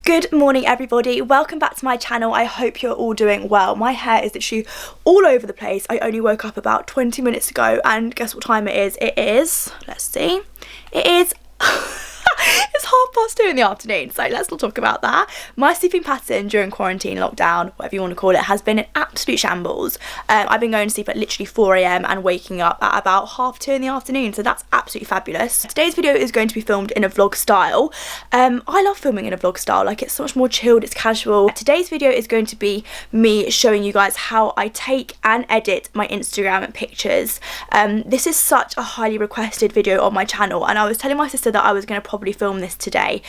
Good morning everybody, welcome back to my channel. I hope you're all doing well. My hair is literally all over the place. I only woke up about 20 minutes ago and guess what time it is? It is, let's see, it is it's 2:30 in the afternoon, so let's not talk about that. My sleeping pattern during quarantine, lockdown, whatever you want to call it, has been an absolute shambles. I've been going to sleep at literally 4 AM and waking up at about 2:30 in the afternoon, so that's absolutely fabulous. Today's video is going to be filmed in a vlog style. I love filming in a vlog style, like it's so much more chilled, it's casual. Today's video is going to be me showing you guys how I take and edit my Instagram pictures. This is such a highly requested video on my channel, and I was telling my sister that I was going to probably film this today.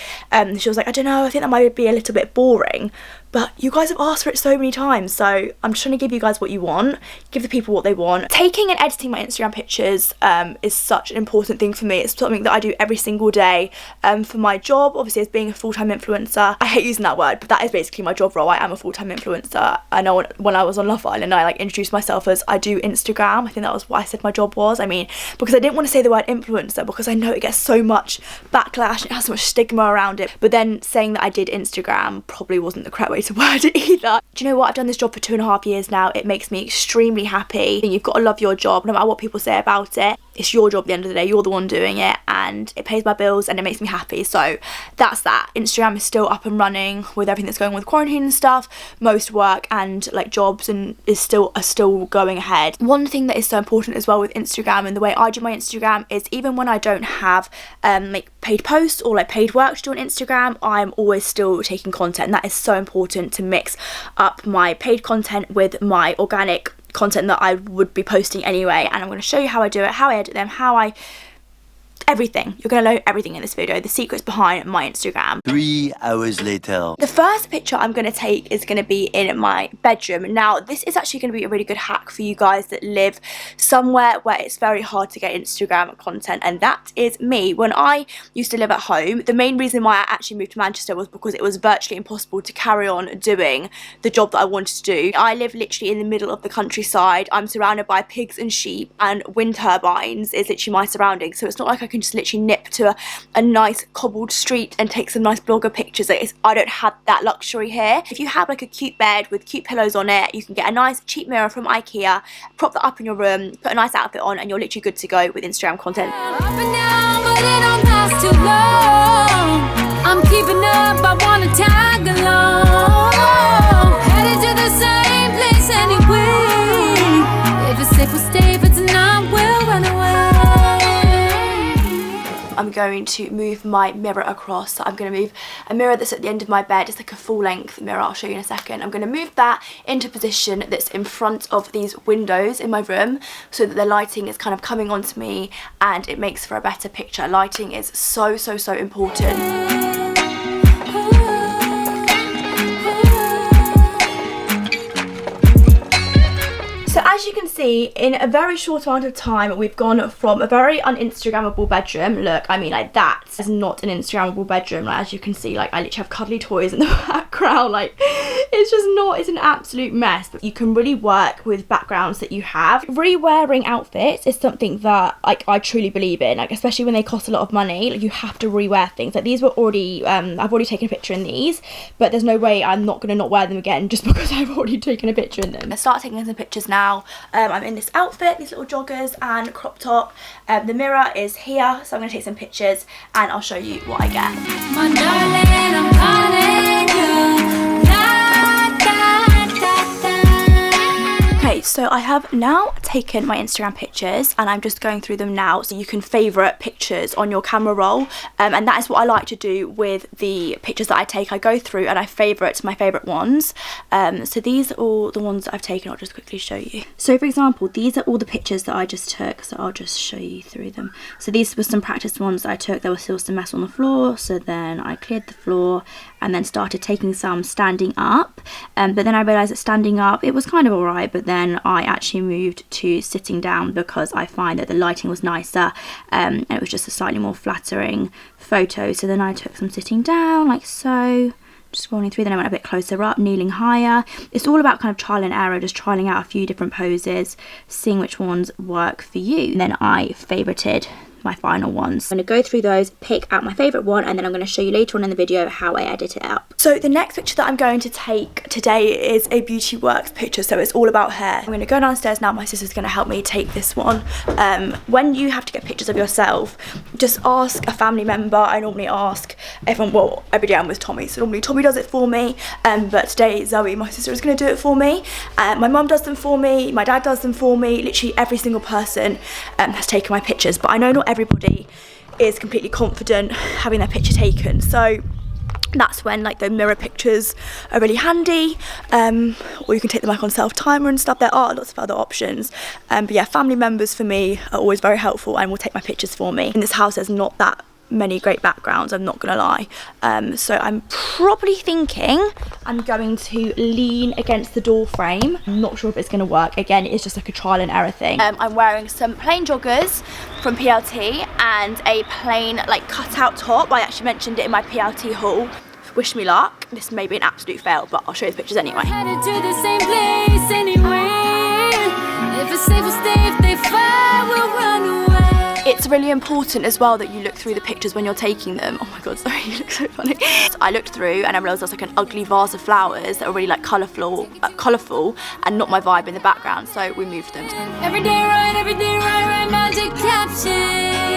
She was like, I don't know, I think that might be a little bit boring, but you guys have asked for it so many times, so I'm just trying to give you guys what you want, give the people what they want. Taking and editing my Instagram pictures is such an important thing for me. It's something that I do every single day for my job, obviously as being a full-time influencer. I hate using that word, but that is basically my job role. I am a full-time influencer. I know when I was on Love Island, I introduced myself as I do Instagram. I think that was what I said my job was. I mean, because I didn't want to say the word influencer because I know it gets so much backlash and it has so much stigma around it, but then saying that I did Instagram probably wasn't the correct way to word it either. Do you know what? I've done this job for 2.5 years now. It makes me extremely happy. You've got to love your job no matter what people say about it. It's your job at the end of the day. You're the one doing it, and it pays my bills and it makes me happy. So that's that. Instagram is still up and running with everything that's going on with quarantine and stuff. Most work and jobs and are still going ahead. One thing that is so important as well with Instagram and the way I do my Instagram is even when I don't have paid posts or paid work to do on Instagram, I'm always still taking content, and that is so important to mix up my paid content with my organic content that I would be posting anyway. And I'm going to show you how I do it, how I edit them, everything. You're going to know everything in this video, the secrets behind my Instagram. 3 hours later. The first picture I'm going to take is going to be in my bedroom. Now, this is actually going to be a really good hack for you guys that live somewhere where it's very hard to get Instagram content, and that is me. When I used to live at home, the main reason why I actually moved to Manchester was because it was virtually impossible to carry on doing the job that I wanted to do. I live literally in the middle of the countryside. I'm surrounded by pigs and sheep, and wind turbines is literally my surroundings, so it's not like I can just literally nip to a nice cobbled street and take some nice blogger pictures. I don't have that luxury here. If you have a cute bed with cute pillows on it, you can get a nice cheap mirror from IKEA, prop that up in your room, put a nice outfit on, and you're literally good to go with Instagram content. Up and down, but it don't last too long. I'm keeping up, I wanna tag along. Headed to the same place anyway. If it's safe, we'll stay. If it's not, we'll run away. I'm going to move my mirror across. So I'm going to move a mirror that's at the end of my bed. It's like a full length mirror. I'll show you in a second. I'm going to move that into position that's in front of these windows in my room so that the lighting is kind of coming onto me and it makes for a better picture. Lighting is so important. So as you can see, in a very short amount of time, we've gone from a very un-Instagrammable bedroom. Look, I mean, that is not an Instagrammable bedroom. As you can see, I literally have cuddly toys in the background. It's just not, it's an absolute mess. But you can really work with backgrounds that you have. Re-wearing outfits is something that I truly believe in, especially when they cost a lot of money. You have to re-wear things. These were already, I've already taken a picture in these, but there's no way I'm not going to not wear them again just because I've already taken a picture in them. I start taking some pictures now. I'm in this outfit, these little joggers and crop top. The mirror is here, so I'm going to take some pictures and I'll show you what I get. My darling, I'm calling you. Okay, so I have now taken my Instagram pictures and I'm just going through them now so you can favourite pictures on your camera roll, and that is what I like to do with the pictures that I take. I go through and I favourite my favourite ones. So these are all the ones that I've taken. I'll just quickly show you. So for example, these are all the pictures that I just took, so I'll just show you through them. So these were some practice ones that I took. There was still some mess on the floor, so then I cleared the floor and then started taking some standing up, but then I realised that standing up, it was kind of alright, but then I actually moved to sitting down because I find that the lighting was nicer, and it was just a slightly more flattering photo. So then I took some sitting down like so, just scrolling through, then I went a bit closer up, kneeling higher. It's all about kind of trial and error, just trying out a few different poses, seeing which ones work for you. And then I favorited my final ones. I'm going to go through those, pick out my favourite one, and then I'm going to show you later on in the video how I edit it up. So the next picture that I'm going to take today is a Beauty Works picture, so it's all about hair. I'm going to go downstairs now. My sister's going to help me take this one. When you have to get pictures of yourself, just ask a family member. I normally ask everyone, well, every day I'm with Tommy, so normally Tommy does it for me, but today Zoe, my sister, is going to do it for me. My mum does them for me, my dad does them for me. Literally every single person has taken my pictures, but I know not everybody is completely confident having their picture taken, so that's when like the mirror pictures are really handy, or you can take them like on self-timer and stuff. There are lots of other options, but yeah, family members for me are always very helpful and will take my pictures for me. In this house there's not that many great backgrounds, I'm not gonna lie, so I'm probably thinking I'm going to lean against the door frame. I'm not sure if it's gonna work. Again, it's just like a trial and error thing. I'm wearing some plain joggers from PLT and a plain like cutout top. I actually mentioned it in my PLT haul. Wish me luck. This may be an absolute fail, but I'll show you the pictures anyway. Headed to the same place anyway. If it's safe, we'll stay. If they fight, we'll run away. It's really important as well that you look through the pictures when you're taking them. Oh my god, sorry, you look so funny. So I looked through and I realised there's like an ugly vase of flowers that are really like colourful and not my vibe in the background, so we moved them. Every day right, magic caption.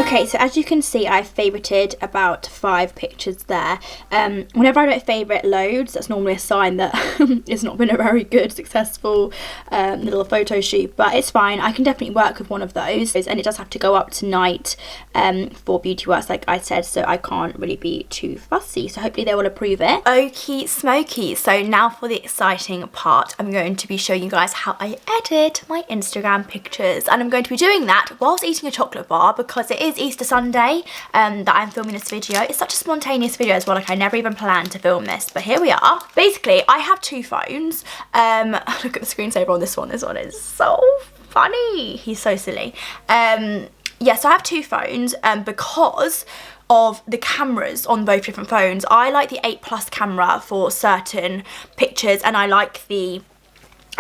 Okay, so as you can see, I've favorited about 5 pictures there. Whenever I don't favorite loads, that's normally a sign that it's not been a very good, successful little photo shoot, but it's fine. I can definitely work with one of those, and it does have to go up tonight for Beauty Works, like I said, so I can't really be too fussy, so hopefully they will approve it. Okie smoky, so now for the exciting part. I'm going to be showing you guys how I edit my Instagram pictures, and I'm going to be doing that whilst eating a chocolate bar because it is Easter Sunday that I'm filming this video. It's such a spontaneous video as well, like I never even planned to film this, but here we are. Basically, I have 2 phones. Look at the screensaver on this one. This one is so funny. He's so silly. Yeah, so I have 2 phones because of the cameras on both different phones. I like the 8+ camera for certain pictures, and I like the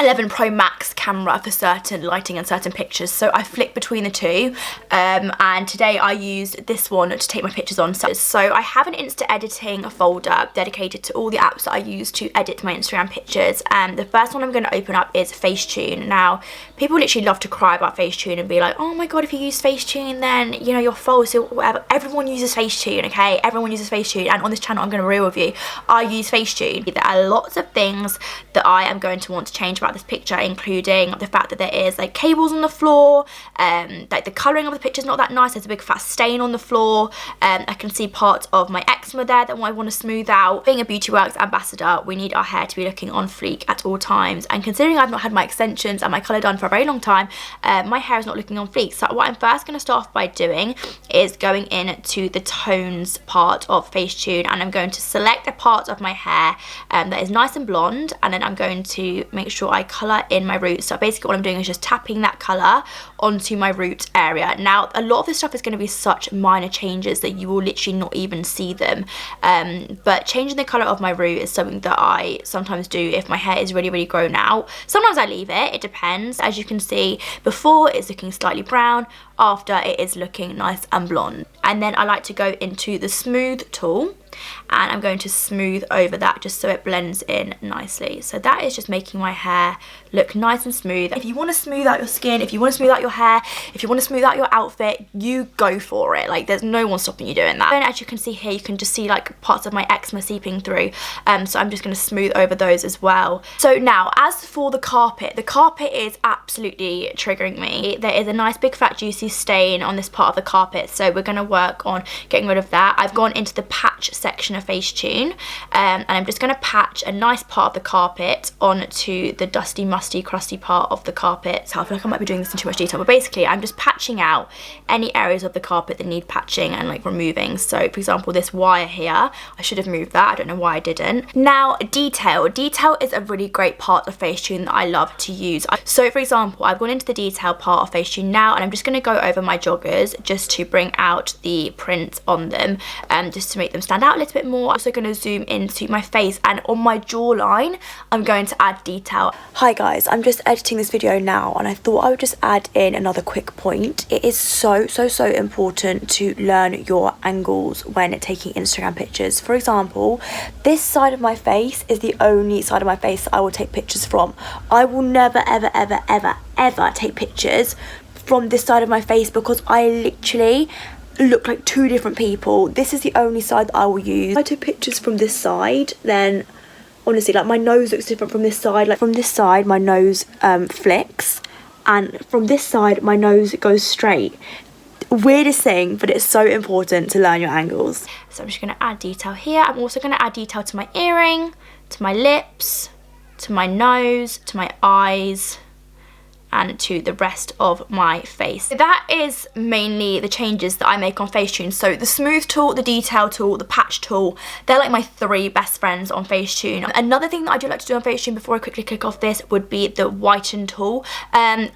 11 Pro Max camera for certain lighting and certain pictures, so I flick between the 2, and today I used this one to take my pictures on. So I have an Insta editing folder dedicated to all the apps that I use to edit my Instagram pictures, and the first one I'm going to open up is Facetune. Now, people literally love to cry about Facetune and be like, oh my god, if you use Facetune then, you know, you're false or whatever. Everyone uses Facetune, okay? Everyone uses Facetune, and on this channel I'm going to reel with you. I use Facetune. There are lots of things that I am going to want to change about this picture, including the fact that there is like cables on the floor, like the colouring of the picture is not that nice. There's a big fat stain on the floor. I can see parts of my eczema there that I want to smooth out. Being a Beauty Works ambassador, we need our hair to be looking on fleek at all times, and considering I've not had my extensions and my colour done for a very long time, my hair is not looking on fleek. So what I'm first going to start off by doing is going into the tones part of Facetune, and I'm going to select a part of my hair that is nice and blonde, and then I'm going to make sure I colour in my roots. So basically what I'm doing is just tapping that colour onto my root area. Now, a lot of this stuff is going to be such minor changes that you will literally not even see them, but changing the colour of my root is something that I sometimes do if my hair is really grown out. Sometimes I leave it, it depends. As you can see, before it's looking slightly brown, after it is looking nice and blonde. And then I like to go into the smooth tool, and I'm going to smooth over that just so it blends in nicely. So that is just making my hair look nice and smooth. If you want to smooth out your skin, if you want to smooth out your hair, if you want to smooth out your outfit, you go for it. Like, there's no one stopping you doing that. And as you can see here, you can just see like parts of my eczema seeping through, so I'm just going to smooth over those as well. So now, as for the carpet is absolutely triggering me. There is a nice big fat juicy stain on this part of the carpet, so we're going to work on getting rid of that. I've gone into the patch section of Facetune, and I'm just going to patch a nice part of the carpet onto the dusty, musty, crusty part of the carpet. So I feel like I might be doing this in too much detail, but basically I'm just patching out any areas of the carpet that need patching and like removing. So for example, this wire here, I should have moved that. I don't know why I didn't. Now, detail is a really great part of Facetune that I love to use. So for example, I've gone into the detail part of Facetune now, and I'm just going to go go over my joggers just to bring out the print on them, just to make them stand out a little bit more. I'm also going to zoom into my face, and on my jawline I'm going to add detail. Hi guys, I'm just editing this video now and I thought I would just add in another quick point. It is so important to learn your angles when taking Instagram pictures. For example, this side of my face is the only side of my face that I will take pictures from. I will never ever take pictures from this side of my face because I literally look like two different people. This is the only side that I will use. If I took pictures from this side, then honestly, like, my nose looks different from this side. Like, from this side my nose flicks, and from this side my nose goes straight. Weirdest thing, but it's so important to learn your angles. So I'm just going to add detail here. I'm also going to add detail to my earring, to my lips, to my nose, to my eyes, and to the rest of my face. So that is mainly the changes that I make on Facetune. So the smooth tool, the detail tool, the patch tool, they're like my 3 best friends on Facetune. Another thing that I do like to do on Facetune before I quickly click off this would be the whiten tool.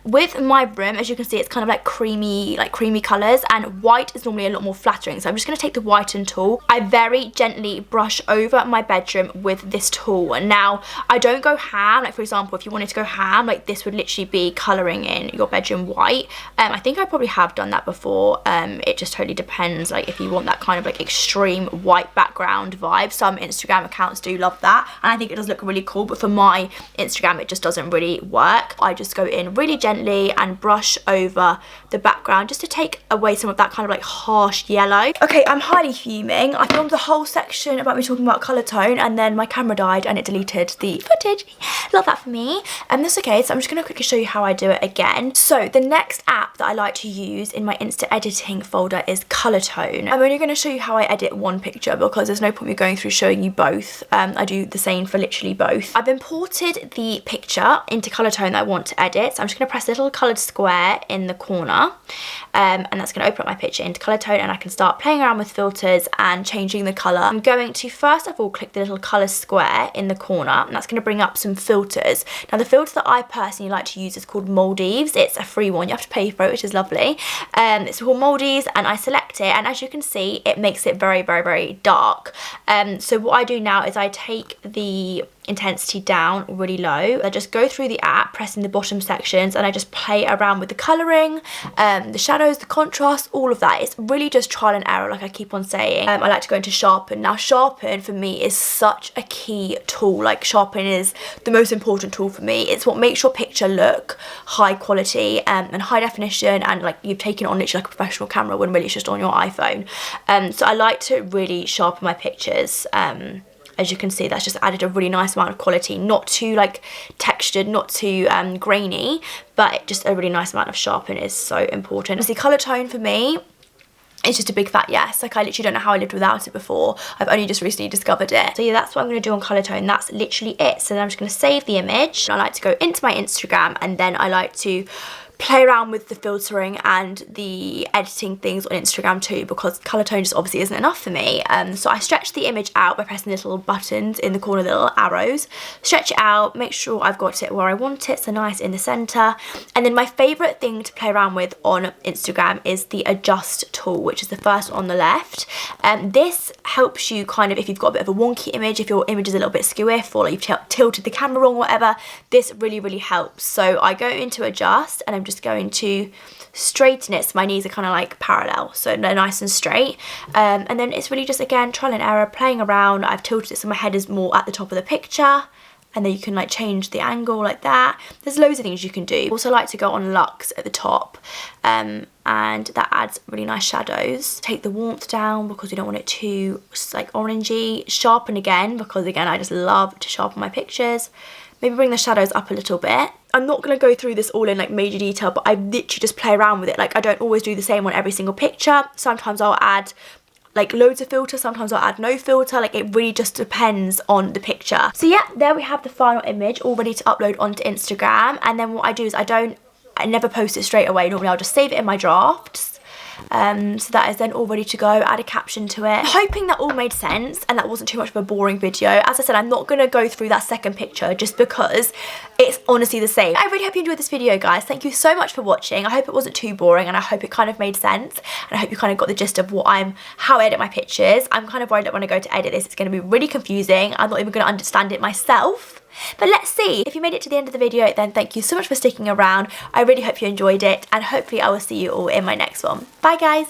With my room, as you can see, it's kind of like creamy colours, and white is normally a lot more flattering. So I'm just going to take the whiten tool. I very gently brush over my bedroom with this tool. Now, I don't go ham. Like, for example, if you wanted to go ham, like, this would literally be colouring in your bedroom white. I think I probably have done that before. It just totally depends, like, if you want that kind of like extreme white background vibe. Some Instagram accounts do love that, and I think it does look really cool, but for my Instagram it just doesn't really work. I just go in really gently and brush over the background just to take away some of that kind of like harsh yellow. Okay, I'm highly fuming. I filmed the whole section about me talking about colour tone, and then my camera died and it deleted the footage. Love that for me. And that's okay, so I'm just going to quickly show you how I do it again. So the next app that I like to use in my Insta editing folder is Colour Tone. I'm only going to show you how I edit one picture because there's no point me going through showing you both. I do the same for literally both. I've imported the picture into Colour Tone that I want to edit, so I'm just going to press a little coloured square in the corner, and that's going to open up my picture into Colour Tone, and I can start playing around with filters and changing the colour. I'm going to first of all click the little colour square in the corner, and that's going to bring up some filters. Now, the filter that I personally like to use is called Moldy's. It's a free one, you have to pay for it, which is lovely. It's called Moldy's, and I select it, and as you can see, it makes it very dark. So what I do now is I take the intensity down really low. I just go through the app, pressing the bottom sections, and I just play around with the colouring, the shadows, the contrast, all of that. It's really just trial and error, like I keep on saying. I like to go into sharpen. Now, sharpen for me is such a key tool. Like, sharpen is the most important tool for me. It's what makes your picture look high quality and high definition, and like you've taken it on literally like a professional camera when really it's just on your iPhone. So I like to really sharpen my pictures. As you can see, that's just added a really nice amount of quality, not too like textured, not too grainy, but just a really nice amount of sharpen is so important. The colour tone for me, it's just a big fat yes. Like, I literally don't know how I lived without it before. I've only just recently discovered it. So yeah, that's what I'm going to do on colour tone. That's literally it. So then I'm just going to save the image. I like to go into my Instagram, and then I like to play around with the filtering and the editing things on Instagram too, because colour tone just obviously isn't enough for me. So I stretch the image out by pressing little buttons in the corner, the little arrows. Stretch it out, make sure I've got it where I want it, so nice in the centre. And then my favourite thing to play around with on Instagram is the adjust tool, which is the first one on the left. This helps you kind of, if you've got a bit of a wonky image, if your image is a little bit skew-if, or like you've tilted the camera wrong or whatever, this really helps. So I go into adjust, and I'm just going to straighten it so my knees are kind of like parallel, so they're nice and straight. And then it's really just, again, trial and error, playing around. I've tilted it so my head is more at the top of the picture, and then you can like change the angle like that. There's loads of things you can do. Also like to go on Luxe at the top, and that adds really nice shadows. Take the warmth down because we don't want it too like orangey. Sharpen again, because again, I just love to sharpen my pictures. Maybe bring the shadows up a little bit. I'm not going to go through this all in like major detail, but I literally just play around with it. Like, I don't always do the same on every single picture. Sometimes I'll add like loads of filter, sometimes I'll add no filter. Like, it really just depends on the picture. So yeah, there we have the final image all ready to upload onto Instagram. And then what I do is I never post it straight away. Normally I'll just save it in my drafts, So that is then all ready to go. Add a caption to it. Hoping that all made sense and that wasn't too much of a boring video. As I said, I'm not going to go through that second picture just because it's honestly the same. I really hope you enjoyed this video, guys. Thank you so much for watching. I hope it wasn't too boring and I hope it kind of made sense, and I hope you kind of got the gist of how I edit my pictures. I'm kind of worried that when I go to edit this, it's going to be really confusing. I'm not even going to understand it myself. But let's see. If you made it to the end of the video, then thank you so much for sticking around. I really hope you enjoyed it, and hopefully I will see you all in my next one. Bye, guys.